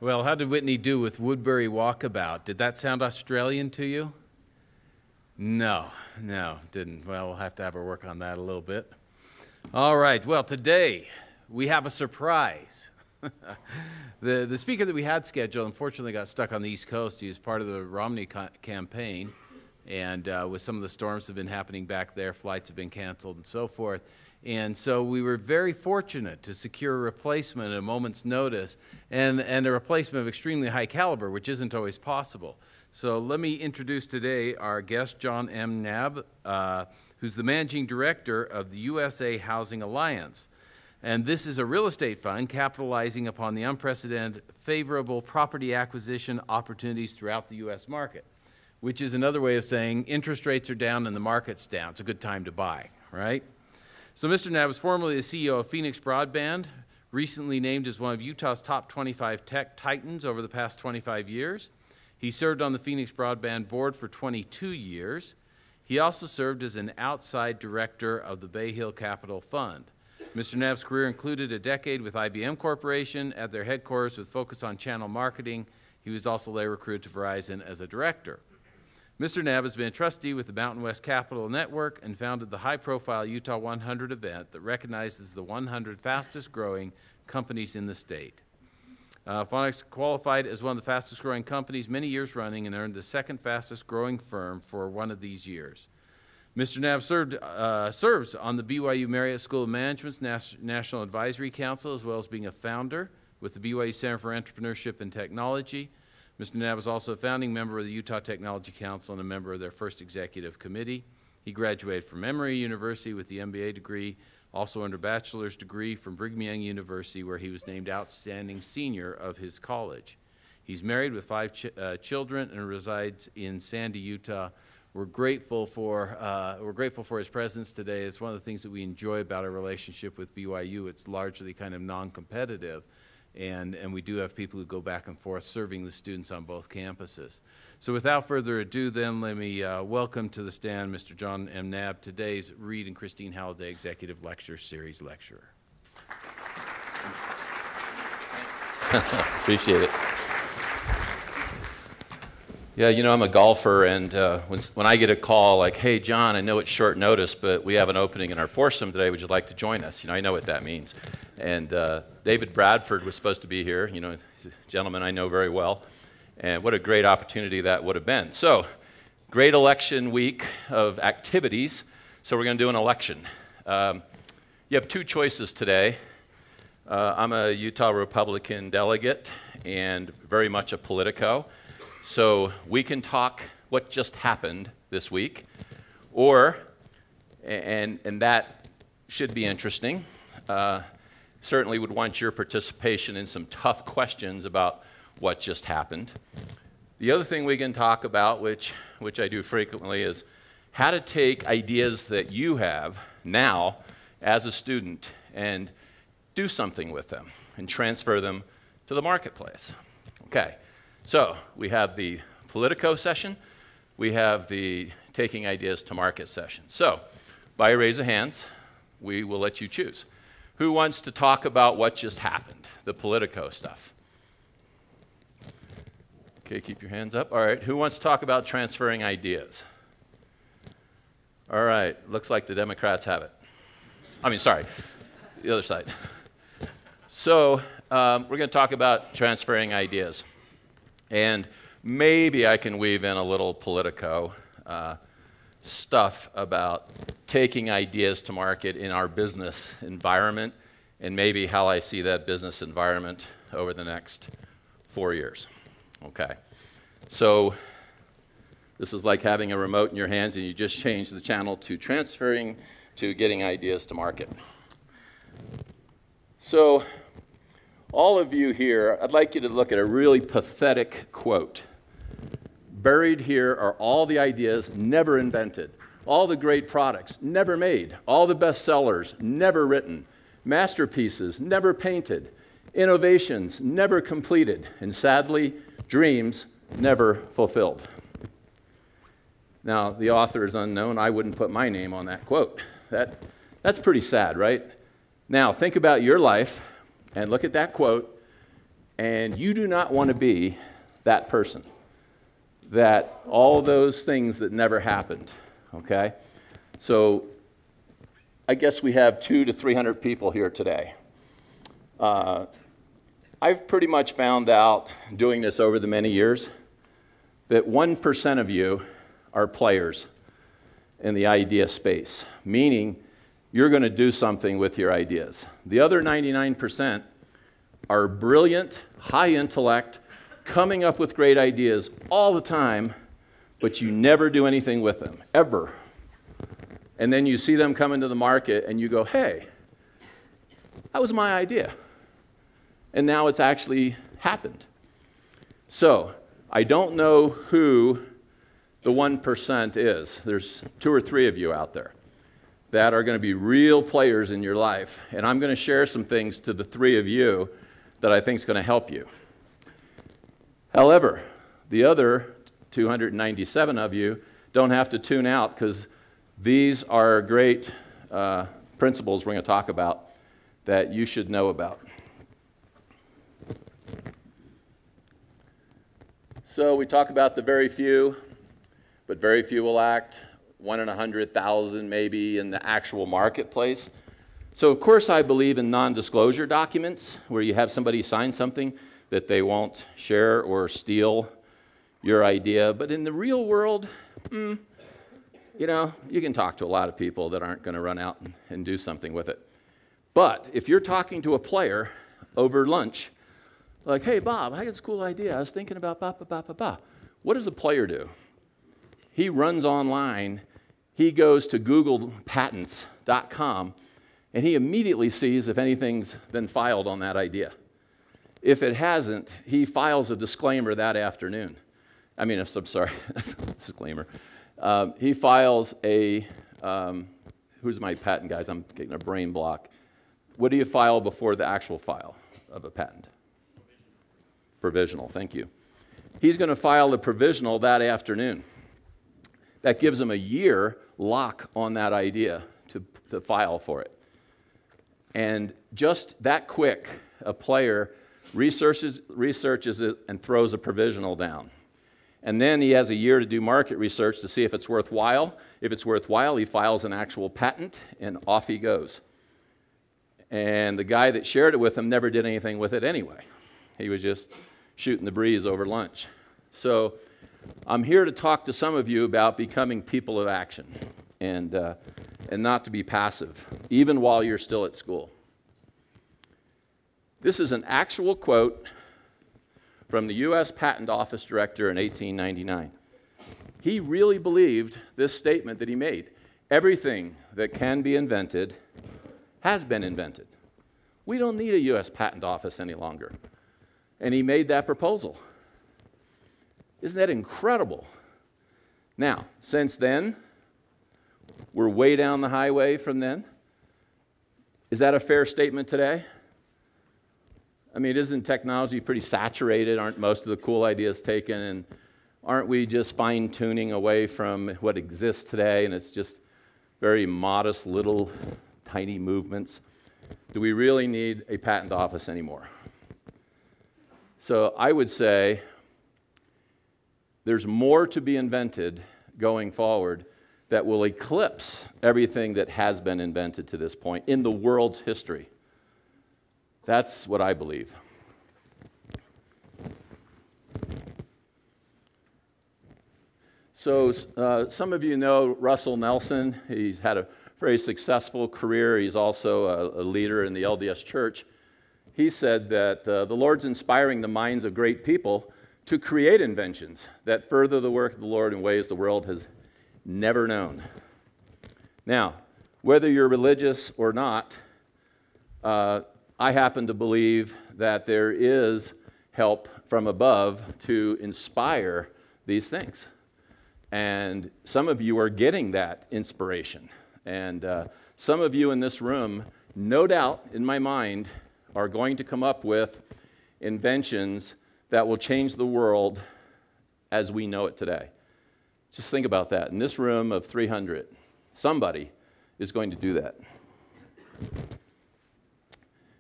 Well, how did Whitney do with Woodbury Walkabout? Did that sound Australian to you? No, didn't. Well, we'll have to have her work on that a little bit. All right, well, today we have a surprise. The speaker that we had scheduled unfortunately got stuck on the East Coast. He was part of the Romney campaign, and with some of the storms that have been happening back there, flights have been canceled and so forth. And so we were very fortunate to secure a replacement at a moment's notice, and a replacement of extremely high caliber, which isn't always possible. So let me introduce today our guest, John M. Knab, who's the managing director of the USA Housing Alliance. And this is a real estate fund capitalizing upon the unprecedented favorable property acquisition opportunities throughout the U.S. market, which is another way of saying interest rates are down and the market's down. It's a good time to buy, right? So Mr. Knab was formerly the CEO of Phoenix Broadband, recently named as one of Utah's top 25 tech titans over the past 25 years. He served on the Phoenix Broadband board for 22 years. He also served as an outside director of the Bay Hill Capital Fund. Mr. Knab's career included a decade with IBM Corporation at their headquarters with focus on channel marketing. He was also later recruited to Verizon as a director. Mr. Knab has been a trustee with the Mountain West Capital Network and founded the high-profile Utah 100 event that recognizes the 100 fastest-growing companies in the state. Phonics qualified as one of the fastest-growing companies many years running and earned the second fastest-growing firm for one of these years. Mr. Knab serves on the BYU Marriott School of Management's National Advisory Council, as well as being a founder with the BYU Center for Entrepreneurship and Technology. Mr. Knab is also a founding member of the Utah Technology Council and a member of their first executive committee. He graduated from Emory University with the MBA degree, also earned a bachelor's degree from Brigham Young University, where he was named Outstanding Senior of his college. He's married with 5 children and resides in Sandy, Utah. We're grateful for his presence today. It's one of the things that we enjoy about our relationship with BYU. It's largely kind of non-competitive. And we do have people who go back and forth serving the students on both campuses. So without further ado, then, let me welcome to the stand Mr. John M. Knab, today's Reed and Christine Halliday Executive Lecture Series lecturer. Appreciate it. Yeah, you know, I'm a golfer, and when I get a call like, hey, John, I know it's short notice, but we have an opening in our foursome today. Would you like to join us? You know, I know what that means. And David Bradford was supposed to be here. You know, he's a gentleman I know very well. And what a great opportunity that would have been. So, great election week of activities. So we're going to do an election. You have 2 choices today. I'm a Utah Republican delegate and very much a politico. So we can talk what just happened this week, or, and that should be interesting. Certainly would want your participation in some tough questions about what just happened. The other thing we can talk about, which I do frequently, is how to take ideas that you have now as a student and do something with them and transfer them to the marketplace. Okay, so we have the Politico session, we have the Taking Ideas to Market session. So, by a raise of hands, we will let you choose. Who wants to talk about what just happened, the Politico stuff? Okay, keep your hands up. All right, who wants to talk about transferring ideas? All right, looks like the Democrats have it. I mean, sorry, the other side. So, we're going to talk about transferring ideas. And maybe I can weave in a little Politico stuff about taking ideas to market in our business environment and maybe how I see that business environment over the next 4 years. Okay, so this is like having a remote in your hands and you just change the channel to transferring to getting ideas to market. So all of you here, I'd like you to look at a really pathetic quote. Buried here are all the ideas never invented, all the great products never made, all the bestsellers never written, masterpieces never painted, innovations never completed, and sadly, dreams never fulfilled. Now, the author is unknown. I wouldn't put my name on that quote. That's pretty sad, right? Now, think about your life and look at that quote And you do not want to be that person, that all those things that never happened, okay? So I guess we have 200 to 300 people here today. I've pretty much found out, doing this over the many years, that 1% of you are players in the idea space, meaning you're going to do something with your ideas. The other 99% are brilliant, high intellect, coming up with great ideas all the time, but you never do anything with them, ever. And then you see them come into the market and you go, hey, that was my idea. And now it's actually happened. So I don't know who the 1% is. There's 2 or 3 of you out there that are going to be real players in your life. And I'm going to share some things to the 3 of you that I think is going to help you. However, the other 297 of you don't have to tune out, because these are great principles we're going to talk about that you should know about. So we talk about the very few, but very few will act. 1 in 100,000 maybe in the actual marketplace. So of course I believe in non-disclosure documents, where you have somebody sign something that they won't share or steal your idea. But in the real world, you know, you can talk to a lot of people that aren't going to run out and do something with it. But if you're talking to a player over lunch, like, hey, Bob, I got this cool idea. I was thinking about ba, ba, ba, ba, ba. What does a player do? He runs online. He goes to googlepatents.com, and he immediately sees if anything's been filed on that idea. If it hasn't, he files a disclaimer that afternoon. I mean, I'm sorry, disclaimer. He files a, who's my patent guys? I'm getting a brain block. What do you file before the actual file of a patent? Provisional, thank you. He's going to file the provisional that afternoon. That gives him a year lock on that idea to file for it. And just that quick, a player researches it and throws a provisional down. And then he has a year to do market research to see if it's worthwhile. If it's worthwhile, he files an actual patent, and off he goes. And the guy that shared it with him never did anything with it anyway. He was just shooting the breeze over lunch. So I'm here to talk to some of you about becoming people of action and not to be passive, even while you're still at school. This is an actual quote from the U.S. Patent Office Director in 1899. He really believed this statement that he made. Everything that can be invented has been invented. We don't need a U.S. Patent Office any longer. And he made that proposal. Isn't that incredible? Now, since then, we're way down the highway from then. Is that a fair statement today? I mean, isn't technology pretty saturated? Aren't most of the cool ideas taken? And aren't we just fine-tuning away from what exists today, and it's just very modest, little, tiny movements? Do we really need a patent office anymore? So I would say there's more to be invented going forward that will eclipse everything that has been invented to this point in the world's history. That's what I believe. So some of you know Russell Nelson. He's had a very successful career. He's also a leader in the LDS Church. He said that the Lord's inspiring the minds of great people to create inventions that further the work of the Lord in ways the world has never known. Now, whether you're religious or not, I happen to believe that there is help from above to inspire these things. And some of you are getting that inspiration. And some of you in this room, no doubt in my mind, are going to come up with inventions that will change the world as we know it today. Just think about that. In this room of 300, somebody is going to do that.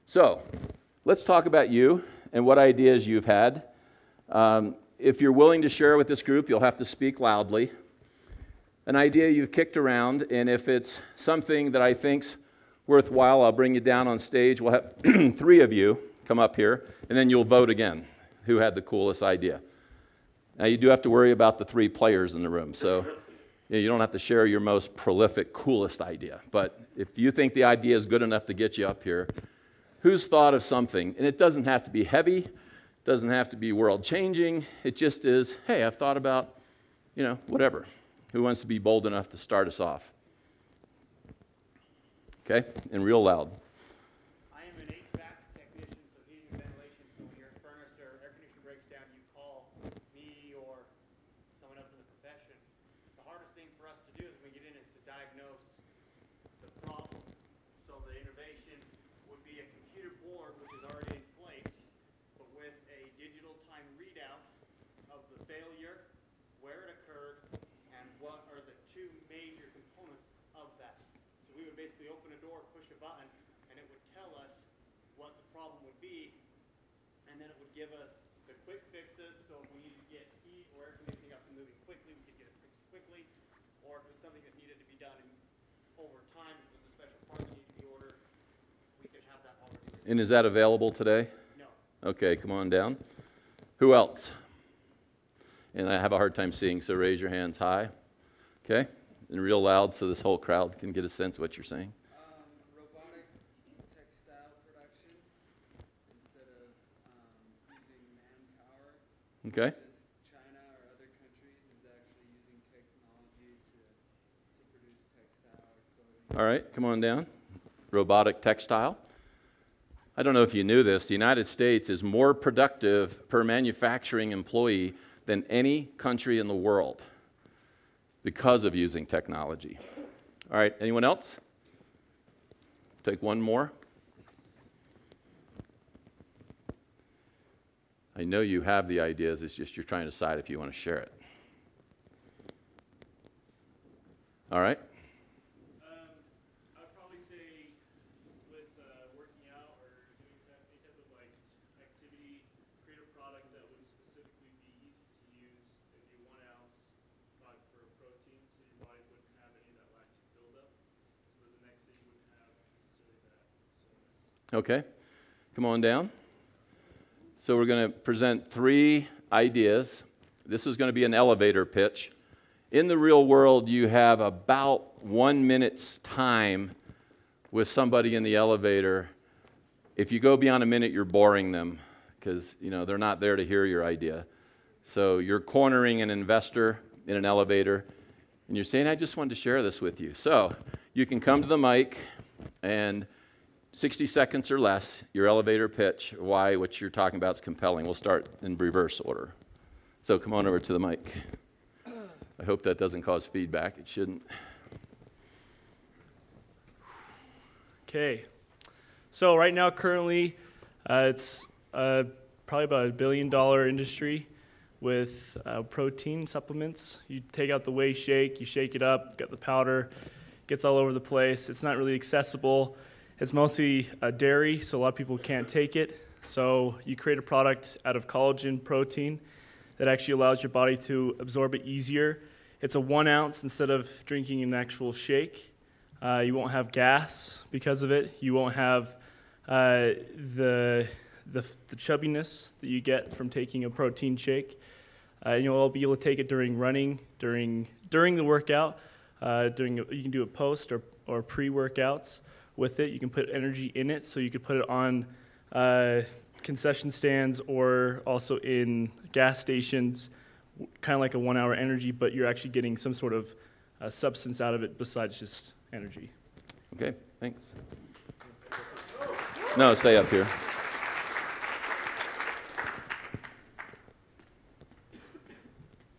So let's talk about you and what ideas you've had. If you're willing to share with this group, you'll have to speak loudly. An idea you've kicked around, and if it's something that I think's worthwhile, I'll bring you down on stage. We'll have 3 of you come up here, and then you'll vote again who had the coolest idea. Now, you do have to worry about the 3 players in the room, so you don't have to share your most prolific, coolest idea. But if you think the idea is good enough to get you up here, who's thought of something? And it doesn't have to be heavy, doesn't have to be world-changing. It just is, hey, I've thought about, whatever. Who wants to be bold enough to start us off? Okay, and real loud. I am an HVAC technician, so heating and ventilation. So when your furnace or air conditioner breaks down, you call me or someone else in the profession. The hardest thing for us to do as we get in is to diagnose the problem. So the innovation would be a computer board, which is already in place, but with a digital time readout of the failure, where it occurred, and what are the 2 major components of that. So we would basically open a door, push a button, and it would tell us what the problem would be, and then it would give us the quick fixes. So if we need to get heat or air conditioning up and moving quickly, we could get it fixed quickly. Or if it was something that needed to be done over time, if it was a special part that needed to be ordered, we could have that already ready. And is that available today? No. Okay, come on down. Who else? And I have a hard time seeing, so raise your hands high. Okay, and real loud so this whole crowd can get a sense of what you're saying. Robotic textile production instead of using manpower. Okay. China or other countries is actually using technology to produce textile or clothing. All right, come on down. Robotic textile. I don't know if you knew this, the United States is more productive per manufacturing employee than any country in the world because of using technology. All right, anyone else? Take one more. I know you have the ideas, it's just you're trying to decide if you want to share it. All right. I'd probably say with working out or doing any type of activity, create a product that would specifically be easy to use. It'd be 1 ounce product for protein, so your body wouldn't have any of that lactic buildup. So the next day you wouldn't have necessarily that soreness. Okay, come on down. So we're going to present 3 ideas. This is going to be an elevator pitch. In the real world, you have about 1 minute's time with somebody in the elevator. If you go beyond a minute, you're boring them because they're not there to hear your idea. So you're cornering an investor in an elevator, and you're saying, I just wanted to share this with you. So you can come to the mic, and 60 seconds or less, your elevator pitch, why what you're talking about is compelling. We'll start in reverse order. So come on over to the mic. I hope that doesn't cause feedback. It shouldn't. Okay. So right now, currently, it's probably about $1 billion industry with protein supplements. You take out the whey shake, you shake it up, got the powder, gets all over the place. It's not really accessible. It's mostly dairy, so a lot of people can't take it. So you create a product out of collagen protein that actually allows your body to absorb it easier. It's a 1 ounce instead of drinking an actual shake. You won't have gas because of it. You won't have the chubbiness that you get from taking a protein shake. You'll be able to take it during running, during the workout. You can do it post or pre-workouts with it. You can put energy in it, so you could put it on concession stands or also in gas stations, kind of like a 1 hour energy, but you're actually getting some sort of substance out of it besides just energy. Okay, thanks. No, stay up here.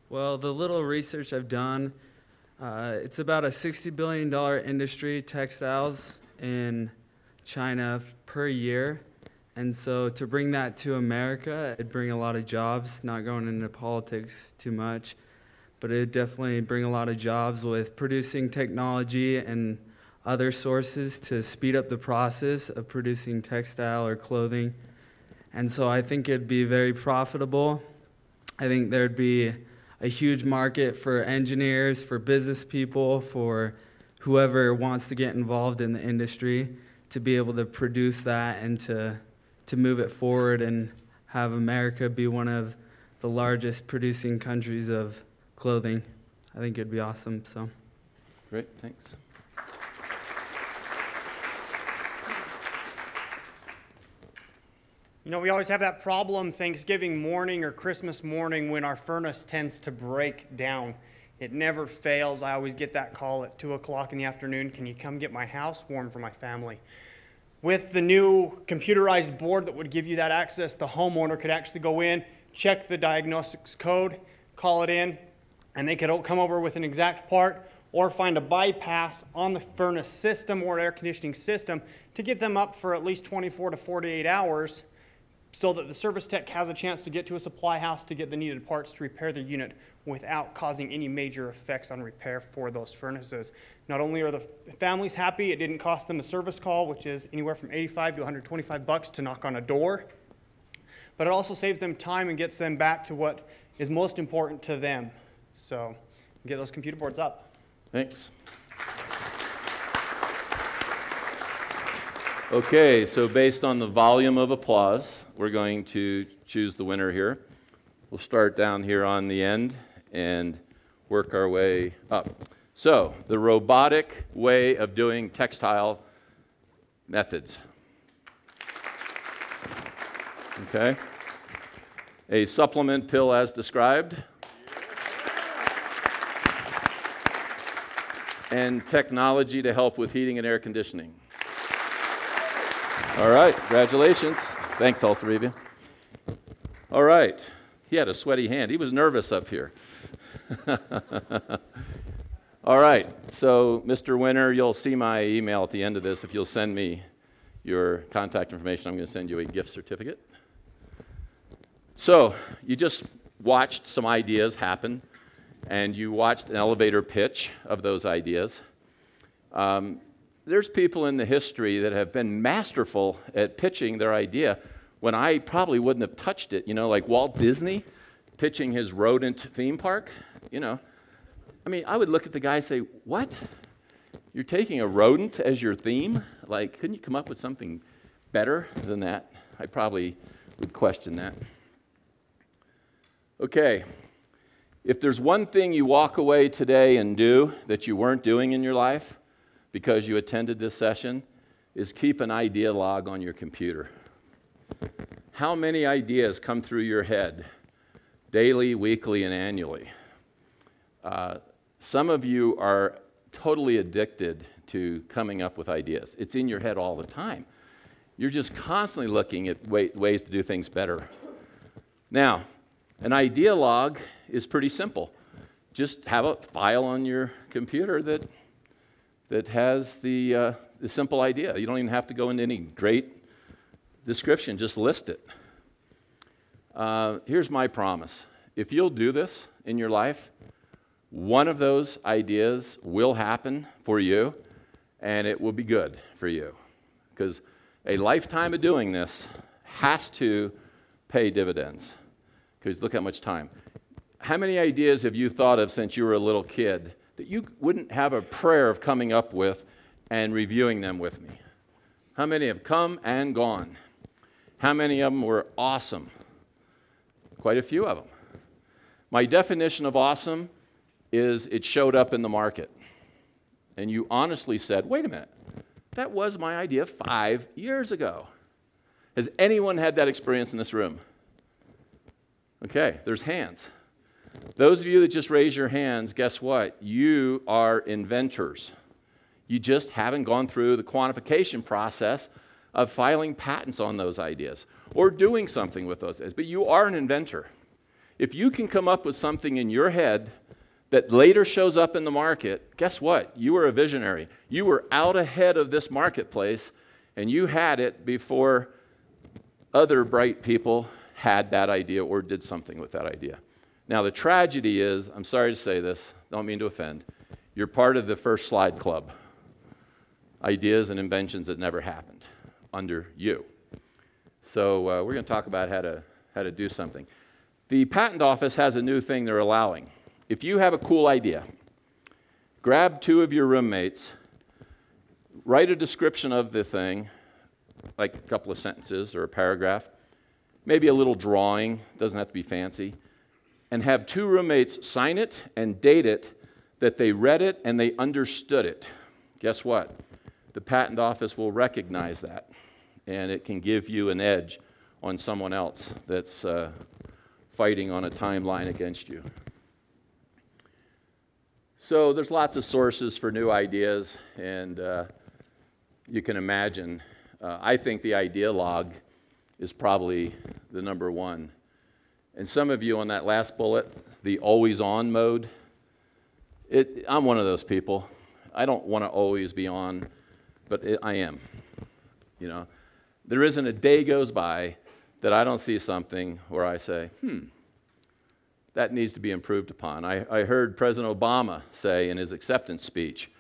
Well, the little research I've done, it's about a $60 billion industry, textiles, in China per year. And so to bring that to America, it'd bring a lot of jobs, not going into politics too much, but it'd definitely bring a lot of jobs with producing technology and other sources to speed up the process of producing textile or clothing. And so I think it'd be very profitable. I think there'd be a huge market for engineers, for business people, for whoever wants to get involved in the industry to be able to produce that and to move it forward and have America be one of the largest producing countries of clothing. I think it'd be awesome. So, great, thanks. You know, we always have that problem Thanksgiving morning or Christmas morning when our furnace tends to break down. It never fails. I always get that call at 2 o'clock in the afternoon, can you come get my house warm for my family? With the new computerized board that would give you that access, the homeowner could actually go in, check the diagnostics code, call it in, and they could come over with an exact part or find a bypass on the furnace system or air conditioning system to get them up for at least 24 to 48 hours so that the service tech has a chance to get to a supply house to get the needed parts to repair the unit without causing any major effects on repair for those furnaces. Not only are the families happy, it didn't cost them a service call, which is anywhere from $85 to $125 to knock on a door, but it also saves them time and gets them back to what is most important to them. So get those computer boards up. Thanks. Okay, so based on the volume of applause, we're going to choose the winner here. We'll start down here on the end and work our way up. So, the robotic way of doing textile methods. Okay. A supplement pill as described. And technology to help with heating and air conditioning. All right, congratulations. Thanks, all three of you. All right, he had a sweaty hand. He was nervous up here. All right, so Mr. Winner, you'll see my email at the end of this. If you'll send me your contact information, I'm going to send you a gift certificate. So you just watched some ideas happen, and you watched an elevator pitch of those ideas. There's people in the history that have been masterful at pitching their idea when I probably wouldn't have touched it, you know, like Walt Disney pitching his rodent theme park, you know. I mean, I would look at the guy and say, what? You're taking a rodent as your theme? Like, couldn't you come up with something better than that? I probably would question that. Okay, if there's one thing you walk away today and do that you weren't doing in your life because you attended this session, is keep an Ideologue on your computer. How many ideas come through your head daily, weekly, and annually? Some of you are totally addicted to coming up with ideas. It's in your head all the time. You're just constantly looking at ways to do things better. Now, an Ideologue is pretty simple. Just have a file on your computer that has the simple idea. You don't even have to go into any great description, just list it. Here's my promise. If you'll do this in your life, one of those ideas will happen for you, and it will be good for you. Because a lifetime of doing this has to pay dividends. Because look how much time. How many ideas have you thought of since you were a little kid that you wouldn't have a prayer of coming up with and reviewing them with me? How many have come and gone? How many of them were awesome? Quite a few of them. My definition of awesome is it showed up in the market. And you honestly said, wait a minute, that was my idea 5 years ago. Has anyone had that experience in this room? Okay, there's hands. Those of you that just raise your hands, guess what? You are inventors. You just haven't gone through the quantification process of filing patents on those ideas or doing something with those ideas. But you are an inventor. If you can come up with something in your head that later shows up in the market, guess what? You were a visionary. You were out ahead of this marketplace, and you had it before other bright people had that idea or did something with that idea. Now, the tragedy is, I'm sorry to say this, don't mean to offend, you're part of the first slide club. Ideas and inventions that never happened under you. So we're going to talk about how to do something. The patent office has a new thing they're allowing. If you have a cool idea, grab 2 of your roommates, write a description of the thing, like a couple of sentences or a paragraph, maybe a little drawing, doesn't have to be fancy, and have 2 roommates sign it and date it that they read it and they understood it. Guess what? The patent office will recognize that, and it can give you an edge on someone else that's fighting on a timeline against you. So there's lots of sources for new ideas, and you can imagine, I think the Ideologue is probably the number one. And some of you on that last bullet, the always on mode, I'm one of those people. I don't want to always be on, but I am. You know, there isn't a day goes by that I don't see something where I say, that needs to be improved upon. I heard President Obama say in his acceptance speech,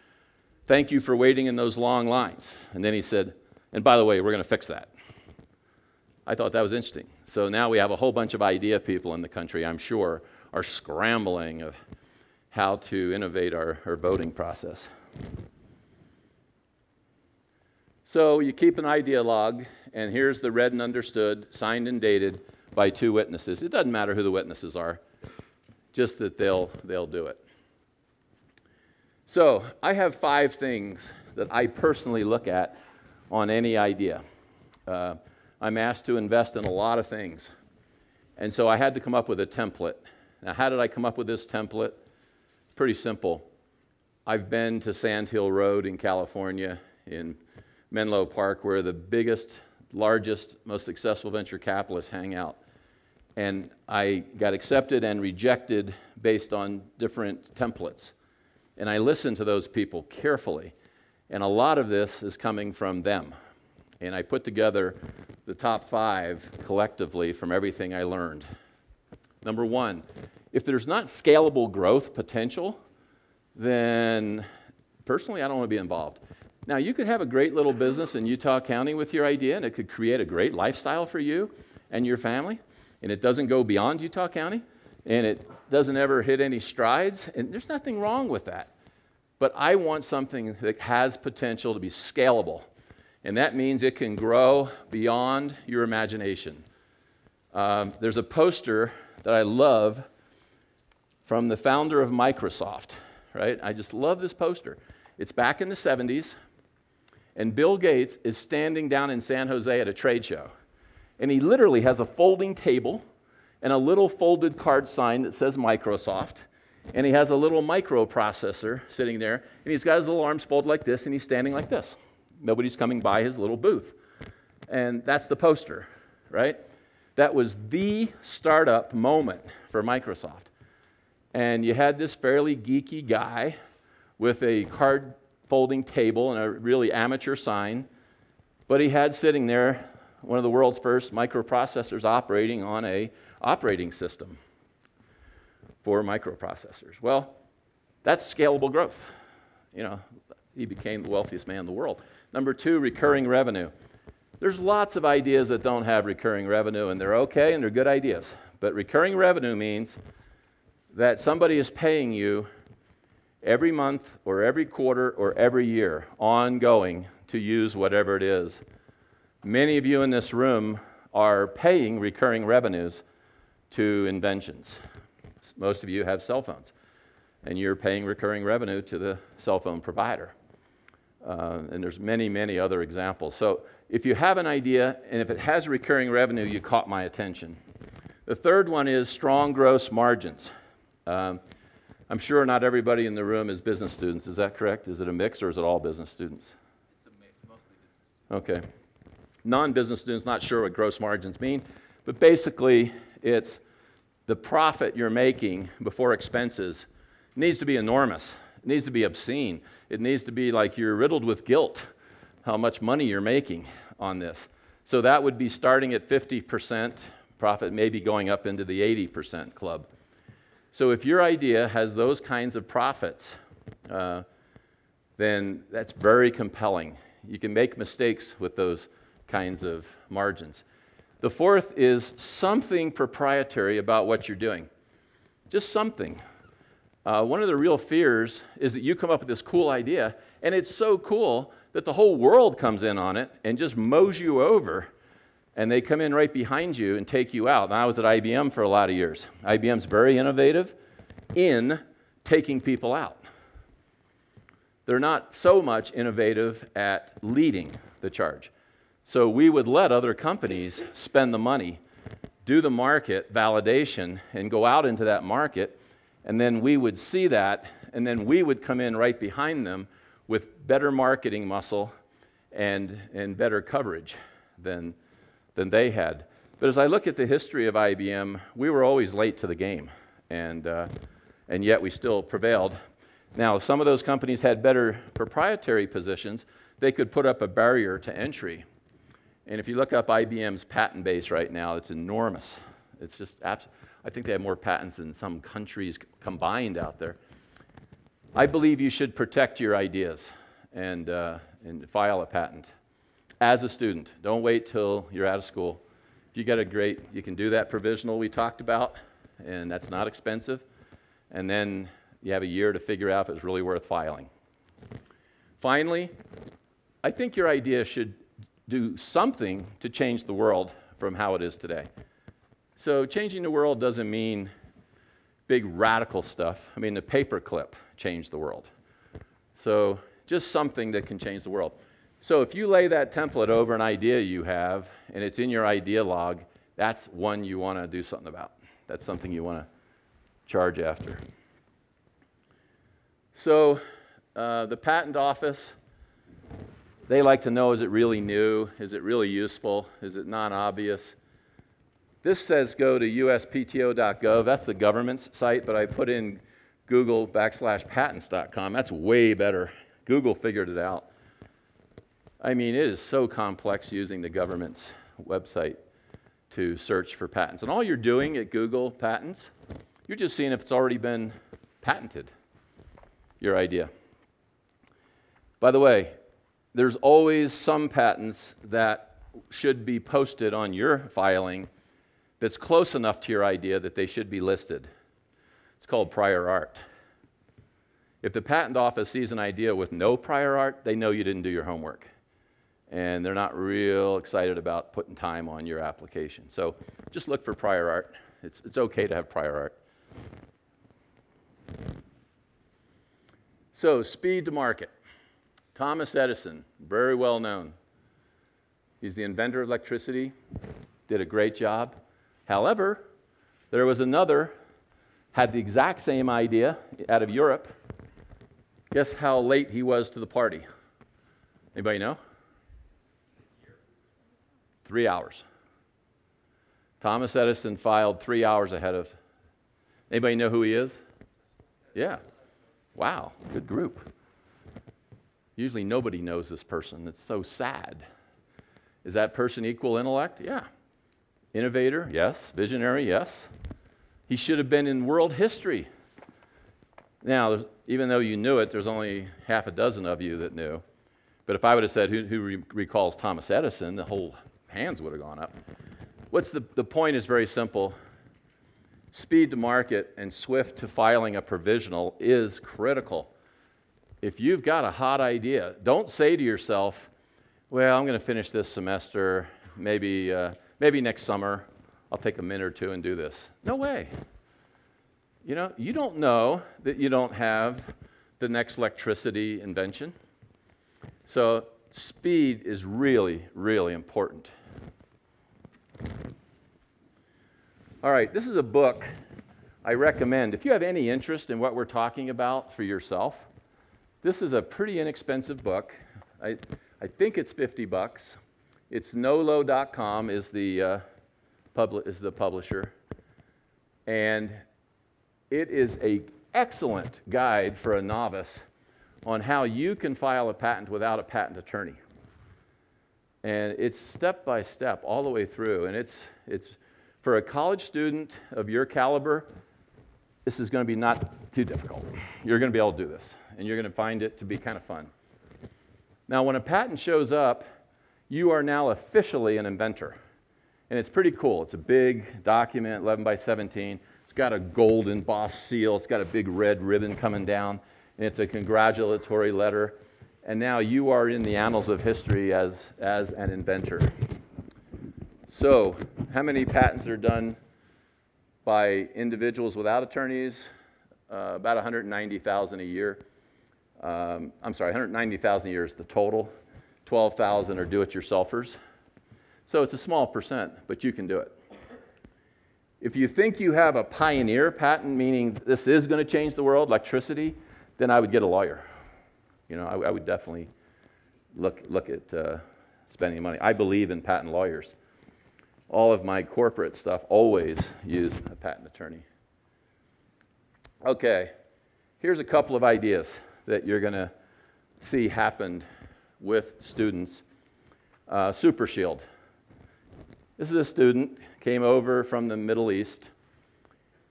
thank you for waiting in those long lines. And then he said, and by the way, we're going to fix that. I thought that was interesting. So now we have a whole bunch of idea people in the country, I'm sure, are scrambling of how to innovate our voting process. So you keep an Ideologue, and here's the read and understood, signed and dated by 2 witnesses. It doesn't matter who the witnesses are, just that they'll do it. So I have 5 things that I personally look at on any idea. I'm asked to invest in a lot of things, and so I had to come up with a template. Now, how did I come up with this template? Pretty simple. I've been to Sand Hill Road in California, in Menlo Park, where the biggest, largest, most successful venture capitalists hang out. And I got accepted and rejected based on different templates. And I listened to those people carefully. And a lot of this is coming from them. And I put together the top 5 collectively from everything I learned. Number 1, if there's not scalable growth potential, then personally I don't want to be involved. Now, you could have a great little business in Utah County with your idea, and it could create a great lifestyle for you and your family, and it doesn't go beyond Utah County, and it doesn't ever hit any strides, and there's nothing wrong with that. But I want something that has potential to be scalable, and that means it can grow beyond your imagination. There's a poster that I love from the founder of Microsoft, right? I just love this poster. It's back in the 70s, and Bill Gates is standing down in San Jose at a trade show. And he literally has a folding table and a little folded card sign that says Microsoft, and he has a little microprocessor sitting there, and he's got his little arms folded like this, and he's standing like this. Nobody's coming by his little booth. And that's the poster, right? That was the startup moment for Microsoft. And you had this fairly geeky guy with a card folding table and a really amateur sign, but he had sitting there one of the world's first microprocessors operating on a operating system for microprocessors. Well, that's scalable growth. You know, he became the wealthiest man in the world. Number 2, recurring revenue. There's lots of ideas that don't have recurring revenue, and they're okay and they're good ideas. But recurring revenue means that somebody is paying you every month or every quarter or every year, ongoing, to use whatever it is. Many of you in this room are paying recurring revenues to inventions. Most of you have cell phones, and you're paying recurring revenue to the cell phone provider. And there's many, many other examples. So if you have an idea, and if it has recurring revenue, you caught my attention. The third one is strong gross margins. I'm sure not everybody in the room is business students. Is that correct? Is it a mix, or is it all business students? It's a mix, mostly business students. Okay. Non-business students, not sure what gross margins mean, but basically it's the profit you're making before expenses needs to be enormous. It needs to be obscene. It needs to be like you're riddled with guilt, how much money you're making on this. So that would be starting at 50% profit, maybe going up into the 80% club. So if your idea has those kinds of profits, then that's very compelling. You can make mistakes with those kinds of margins. The fourth is something proprietary about what you're doing. Just something. One of the real fears is that you come up with this cool idea, and it's so cool that the whole world comes in on it and just mows you over, and they come in right behind you and take you out. And I was at IBM for a lot of years. IBM's very innovative in taking people out. They're not so much innovative at leading the charge. So we would let other companies spend the money, do the market validation, and go out into that market, and then we would see that, and then we would come in right behind them with better marketing muscle and better coverage than they had. But as I look at the history of IBM, we were always late to the game, and yet we still prevailed. Now, if some of those companies had better proprietary positions, they could put up a barrier to entry. And if you look up IBM's patent base right now, it's enormous. It's just I think they have more patents than some countries combined out there. I believe you should protect your ideas and file a patent as a student. Don't wait till you're out of school. If you get a great, you can do that provisional we talked about, and that's not expensive. And then you have a year to figure out if it's really worth filing. Finally, I think your idea should do something to change the world from how it is today. So changing the world doesn't mean big radical stuff. I mean, the paperclip changed the world. So just something that can change the world. So if you lay that template over an idea you have, and it's in your Ideologue, that's one you want to do something about. That's something you want to charge after. So the patent office, they like to know, is it really new? Is it really useful? Is it non-obvious? This says go to uspto.gov. That's the government's site, but I put in google/patents.com. That's way better. Google figured it out. I mean, it is so complex using the government's website to search for patents. And all you're doing at Google Patents, you're just seeing if it's already been patented, your idea. By the way, there's always some patents that should be posted on your filing that's close enough to your idea that they should be listed. It's called prior art. If the patent office sees an idea with no prior art, they know you didn't do your homework. And they're not real excited about putting time on your application. So just look for prior art. It's okay to have prior art. So speed to market. Thomas Edison, very well known. He's the inventor of electricity, did a great job. However, there was another, had the exact same idea out of Europe. Guess how late he was to the party? Anybody know? 3 hours. Thomas Edison filed 3 hours ahead of. Anybody know who he is? Yeah. Wow, good group. Usually nobody knows this person. It's so sad. Is that person equal intellect? Yeah. Innovator? Yes. Visionary? Yes. He should have been in world history. Now, even though you knew it, there's only half a dozen of you that knew. But if I would have said, who recalls Thomas Edison, the whole hands would have gone up. The point is very simple. Speed to market and swift to filing a provisional is critical. If you've got a hot idea, don't say to yourself, well, I'm going to finish this semester, maybe next summer, I'll take a minute or two and do this. No way. You know, you don't know that you don't have the next electricity invention. So speed is really, really important. All right, this is a book I recommend. If you have any interest in what we're talking about for yourself, this is a pretty inexpensive book. I think it's $50. It's nolo.com is the publisher. And it is an excellent guide for a novice on how you can file a patent without a patent attorney. And it's step by step all the way through. And it's for a college student of your caliber, this is going to be not too difficult. You're going to be able to do this, and you're going to find it to be kind of fun. Now, when a patent shows up, you are now officially an inventor. And it's pretty cool. It's a big document, 11 by 17. It's got a gold embossed seal. It's got a big red ribbon coming down. And it's a congratulatory letter. And now you are in the annals of history as an inventor. So, how many patents are done by individuals without attorneys? About 190,000 a year. I'm sorry, 190,000 a year is the total. 12,000 are do-it-yourselfers. So it's a small percent, but you can do it. If you think you have a pioneer patent, meaning this is going to change the world, electricity, then I would get a lawyer. You know, I would definitely look at spending money. I believe in patent lawyers. All of my corporate stuff always use a patent attorney. Okay, here's a couple of ideas that you're going to see happened with students. Super Shield. This is a student, came over from the Middle East,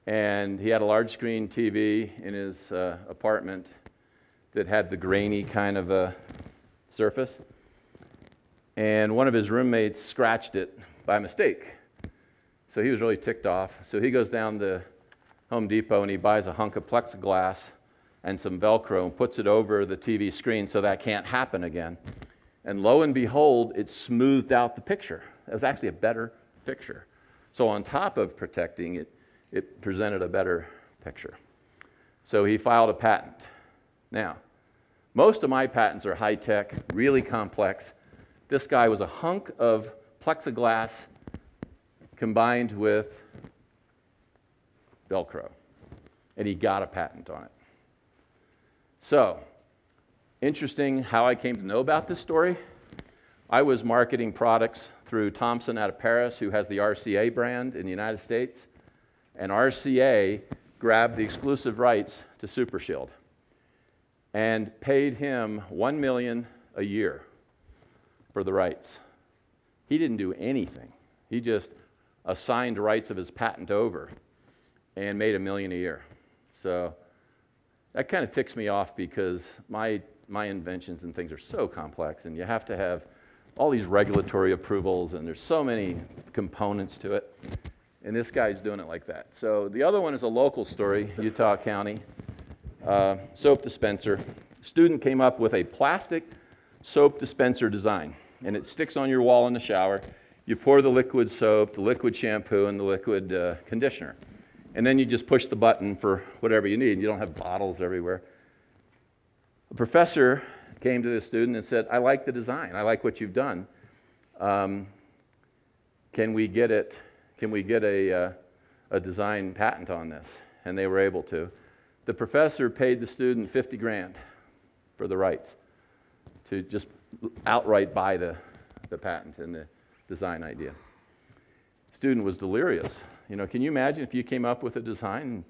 and he had a large screen TV in his apartment that had the grainy kind of a surface. And one of his roommates scratched it by mistake. So he was really ticked off. So he goes down to Home Depot and he buys a hunk of plexiglass and some Velcro and puts it over the TV screen so that can't happen again. And lo and behold, it smoothed out the picture. It was actually a better picture. So on top of protecting it, it presented a better picture. So he filed a patent. Now, most of my patents are high-tech, really complex. This guy was a hunk of plexiglass combined with Velcro, and he got a patent on it. So, interesting how I came to know about this story. I was marketing products through Thompson out of Paris, who has the RCA brand in the United States, and RCA grabbed the exclusive rights to Super Shield and paid him $1 million a year for the rights. He didn't do anything. He just assigned rights of his patent over and made $1 million a year. So that kind of ticks me off because my inventions and things are so complex, and you have to have all these regulatory approvals, and there's so many components to it. And this guy's doing it like that. So the other one is a local story, Utah County. Soap dispenser. Student came up with a plastic soap dispenser design, and it sticks on your wall in the shower. You pour the liquid soap, the liquid shampoo, and the liquid conditioner. And then you just push the button for whatever you need. You don't have bottles everywhere. A professor came to this student and said, I like the design. I like what you've done. Can we get a design patent on this? And they were able to. The professor paid the student $50,000 for the rights to just outright buy the patent and the design idea. Student was delirious. You know, can you imagine if you came up with a design and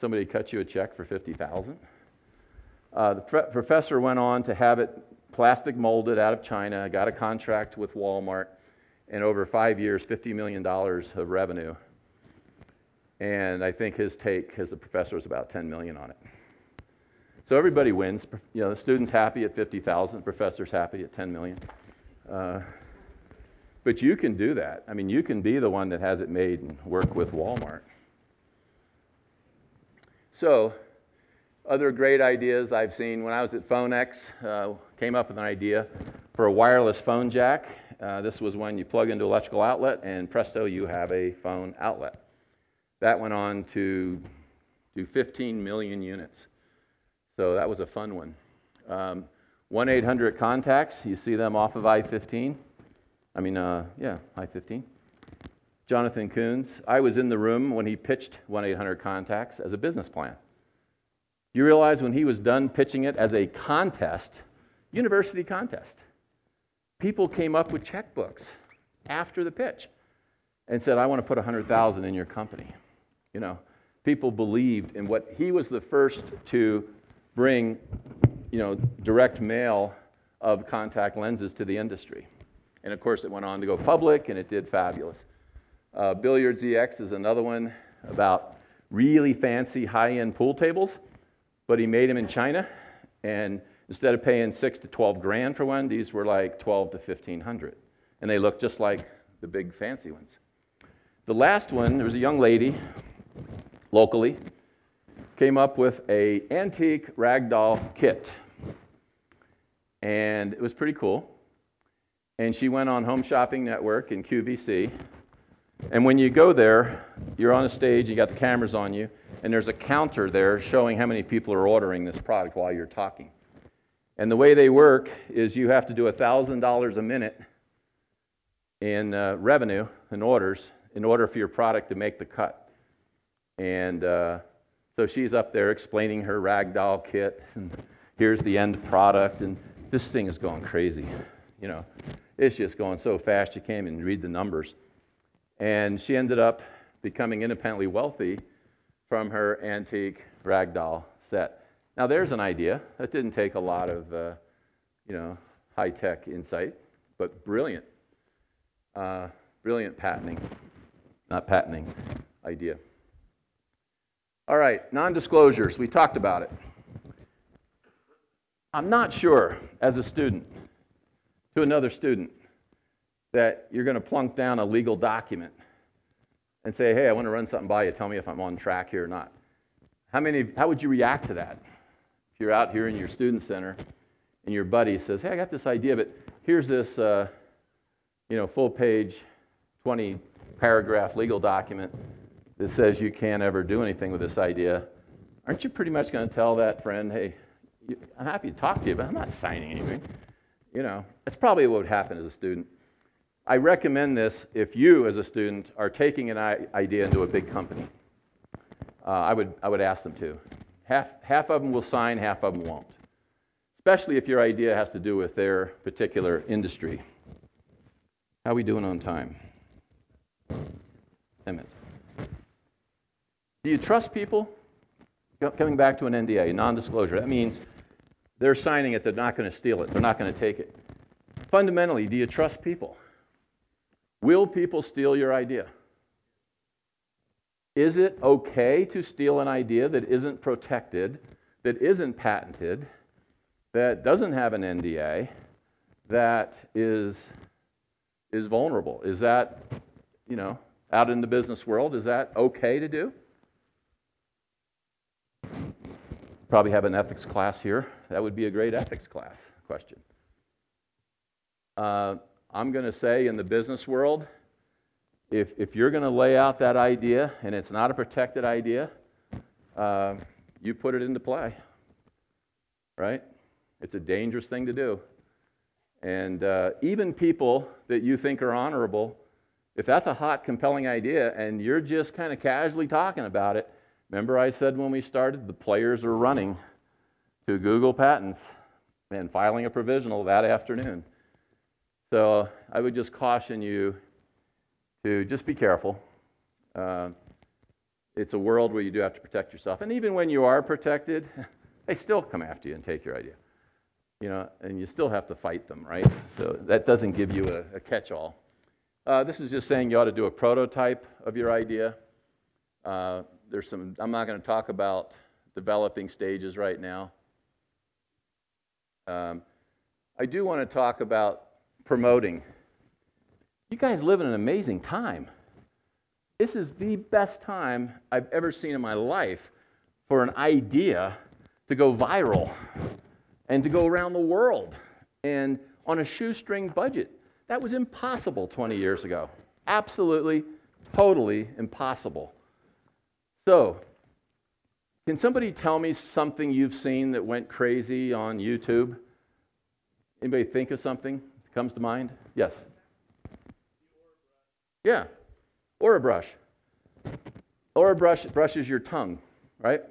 somebody cut you a check for $50,000? The professor went on to have it plastic molded out of China, got a contract with Walmart, and over 5 years, $50 million of revenue. And I think his take as a professor was about $10 million on it. So everybody wins. You know, the student's happy at $50,000, the professor's happy at $10 million. But you can do that. I mean, you can be the one that has it made and work with Walmart. So, other great ideas I've seen. When I was at PhoneX, came up with an idea for a wireless phone jack. This was when you plug into an electrical outlet, and presto, you have a phone outlet. That went on to do 15 million units. So that was a fun one. 1-800 contacts, you see them off of I-15. I-15. Jonathan Coons. I was in the room when he pitched 1-800 contacts as a business plan. You realize when he was done pitching it as a contest, university contest, people came up with checkbooks after the pitch and said, I want to put $100,000 in your company. You know, people believed in what he was the first to bring, you know, direct mail of contact lenses to the industry. And of course, it went on to go public, and it did fabulous. Billiards EX is another one about really fancy high-end pool tables, but he made them in China, and instead of paying $6,000 to $12,000 for one, these were like $1,200 to $1,500, and they looked just like the big fancy ones. The last one, there was a young lady, locally, came up with a antique ragdoll kit. And it was pretty cool. And she went on Home Shopping Network in QVC. And when you go there, you're on a stage, you got the cameras on you, and there's a counter there showing how many people are ordering this product while you're talking. And the way they work is you have to do $1,000 a minute in revenue and orders in order for your product to make the cut. And so she's up there explaining her ragdoll kit, and here's the end product, and this thing is going crazy. You know, it's just going so fast you can't even read the numbers. And she ended up becoming independently wealthy from her antique ragdoll set. Now there's an idea. That didn't take a lot of, high-tech insight, but brilliant. Brilliant patenting idea. All right, non-disclosures. We talked about it. I'm not sure, as a student, to another student, that you're going to plunk down a legal document and say, hey, I want to run something by you. Tell me if I'm on track here or not. How would you react to that? If you're out here in your student center and your buddy says, hey, I got this idea, but here's this full-page, 20-paragraph legal document that says you can't ever do anything with this idea. Aren't you pretty much going to tell that friend, hey, I'm happy to talk to you, but I'm not signing anything? You know, that's probably what would happen as a student. I recommend this if you, as a student, are taking an idea into a big company. I would ask them to. Half of them will sign, half of them won't. Especially if your idea has to do with their particular industry. How are we doing on time? 10 minutes. Do you trust people? Coming back to an NDA, non-disclosure, that means they're signing it, they're not going to steal it, they're not going to take it. Fundamentally, do you trust people? Will people steal your idea? Is it okay to steal an idea that isn't protected, that isn't patented, that doesn't have an NDA, that is vulnerable? Is that, out in the business world, is that okay to do? Probably have an ethics class here. That would be a great ethics class question. I'm going to say in the business world, if you're going to lay out that idea and it's not a protected idea, you put it into play, right? It's a dangerous thing to do. And even people that you think are honorable, if that's a hot, compelling idea and you're just kind of casually talking about it, remember I said when we started, the players are running to Google Patents and filing a provisional that afternoon. So I would just caution you to just be careful. It's a world where you do have to protect yourself. And even when you are protected, they still come after you and take your idea. And you still have to fight them, right? So that doesn't give you a catch-all. This is just saying you ought to do a prototype of your idea. I'm not going to talk about developing stages right now. I do want to talk about promoting. You guys live in an amazing time. This is the best time I've ever seen in my life for an idea to go viral and to go around the world and on a shoestring budget. That was impossible 20 years ago. Absolutely, totally impossible. So, can somebody tell me something you've seen that went crazy on YouTube? Anybody think of something that comes to mind? Yes. Yeah, or a brush. Or a brush brushes your tongue, right?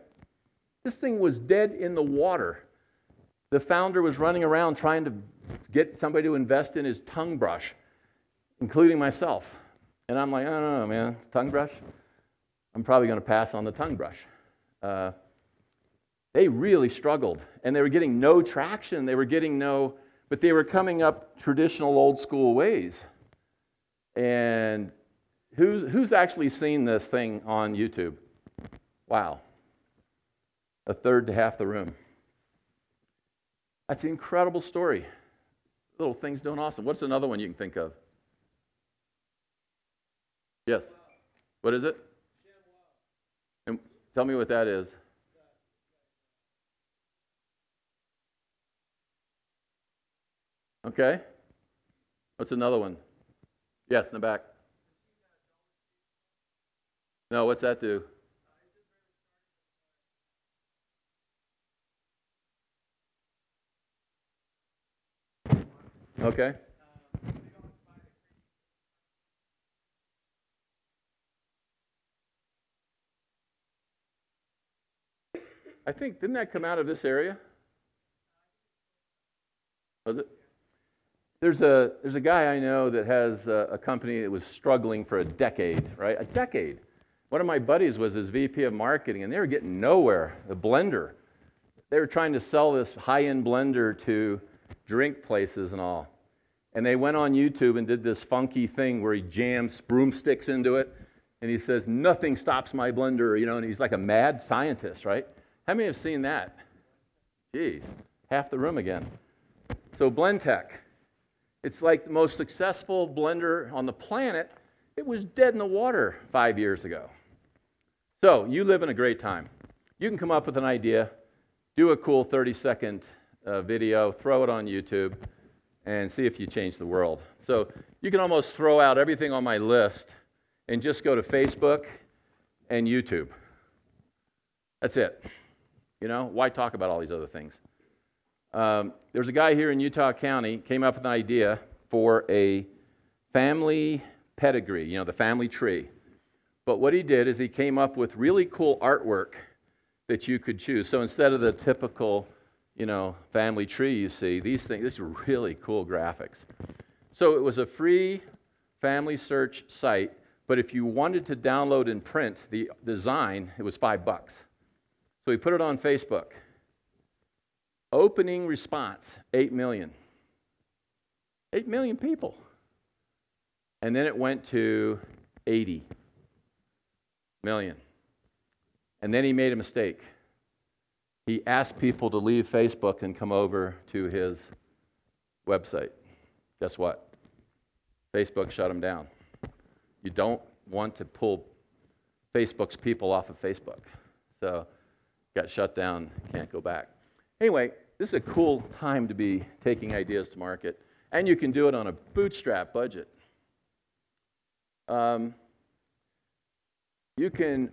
This thing was dead in the water. The founder was running around trying to get somebody to invest in his tongue brush, including myself. And I'm like, I don't know, man, tongue brush? I'm probably going to pass on the tongue brush. They really struggled, and they were getting no traction. But they were coming up traditional old school ways. And who's actually seen this thing on YouTube? Wow. A third to half the room. That's an incredible story. Little things doing awesome. What's another one you can think of? Yes. What is it? And tell me what that is. Okay. What's another one? Yes, in the back. No, what's that do? Okay. I think, didn't that come out of this area? Was it? There's a guy I know that has a company that was struggling for a decade, right? A decade. One of my buddies was his VP of marketing, and they were getting nowhere. The blender. They were trying to sell this high-end blender to drink places and all. And they went on YouTube and did this funky thing where he jams broomsticks into it, and he says, nothing stops my blender, you know, and he's like a mad scientist, right? How many have seen that? Jeez, half the room again. So Blendtec. It's like the most successful blender on the planet. It was dead in the water 5 years ago. So you live in a great time. You can come up with an idea, do a cool 30-second video, throw it on YouTube, and see if you change the world. So you can almost throw out everything on my list and just go to Facebook and YouTube. That's it. You know, why talk about all these other things? There's a guy here in Utah County came up with an idea for a family pedigree, you know, the family tree. But what he did is he came up with really cool artwork that you could choose. So instead of the typical, you know, family tree you see, these are really cool graphics. So it was a free family search site, but if you wanted to download and print the design, it was $5. So he put it on Facebook. Opening response, 8 million. 8 million people. And then it went to 80 million. And then he made a mistake. He asked people to leave Facebook and come over to his website. Guess what? Facebook shut him down. You don't want to pull Facebook's people off of Facebook. So got shut down, can't go back. Anyway, this is a cool time to be taking ideas to market, and you can do it on a bootstrap budget. You can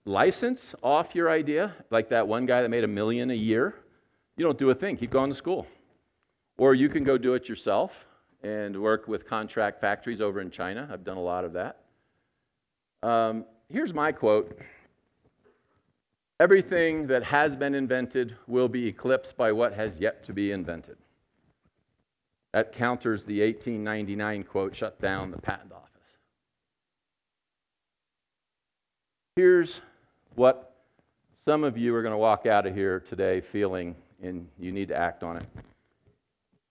license off your idea, like that one guy that made $1 million a year. You don't do a thing, keep going to school. Or you can go do it yourself and work with contract factories over in China. I've done a lot of that. Here's my quote. Everything that has been invented will be eclipsed by what has yet to be invented. That counters the 1899 quote, shut down the patent office. Here's what some of you are going to walk out of here today feeling, and you need to act on it.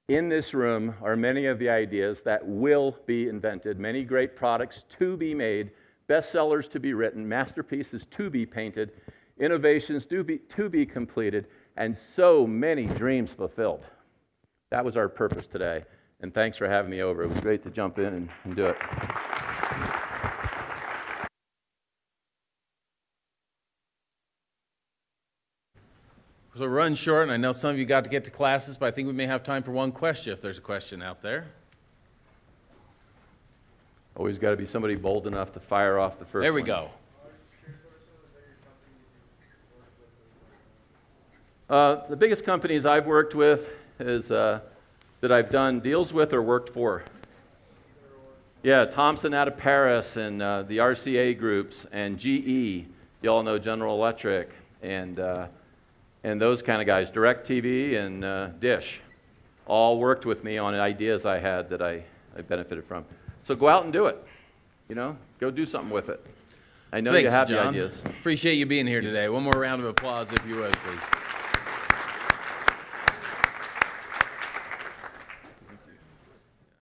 In this room are many of the ideas that will be invented, many great products to be made, bestsellers to be written, masterpieces to be painted, innovations to be completed, and so many dreams fulfilled. That was our purpose today, and thanks for having me over. It was great to jump in and do it. So we're running short, and I know some of you got to get to classes, but I think we may have time for one question if there's a question out there. Always got to be somebody bold enough to fire off the first one. There we go. The biggest companies I've worked with is that I've done deals with or worked for. Yeah, Thomson out of Paris and the RCA groups and GE. You all know General Electric and those kind of guys. DirecTV and Dish all worked with me on ideas I had that I benefited from. So go out and do it. You know, go do something with it. I know Thanks, you have John. the ideas. Appreciate you being here today. One more round of applause if you would, please.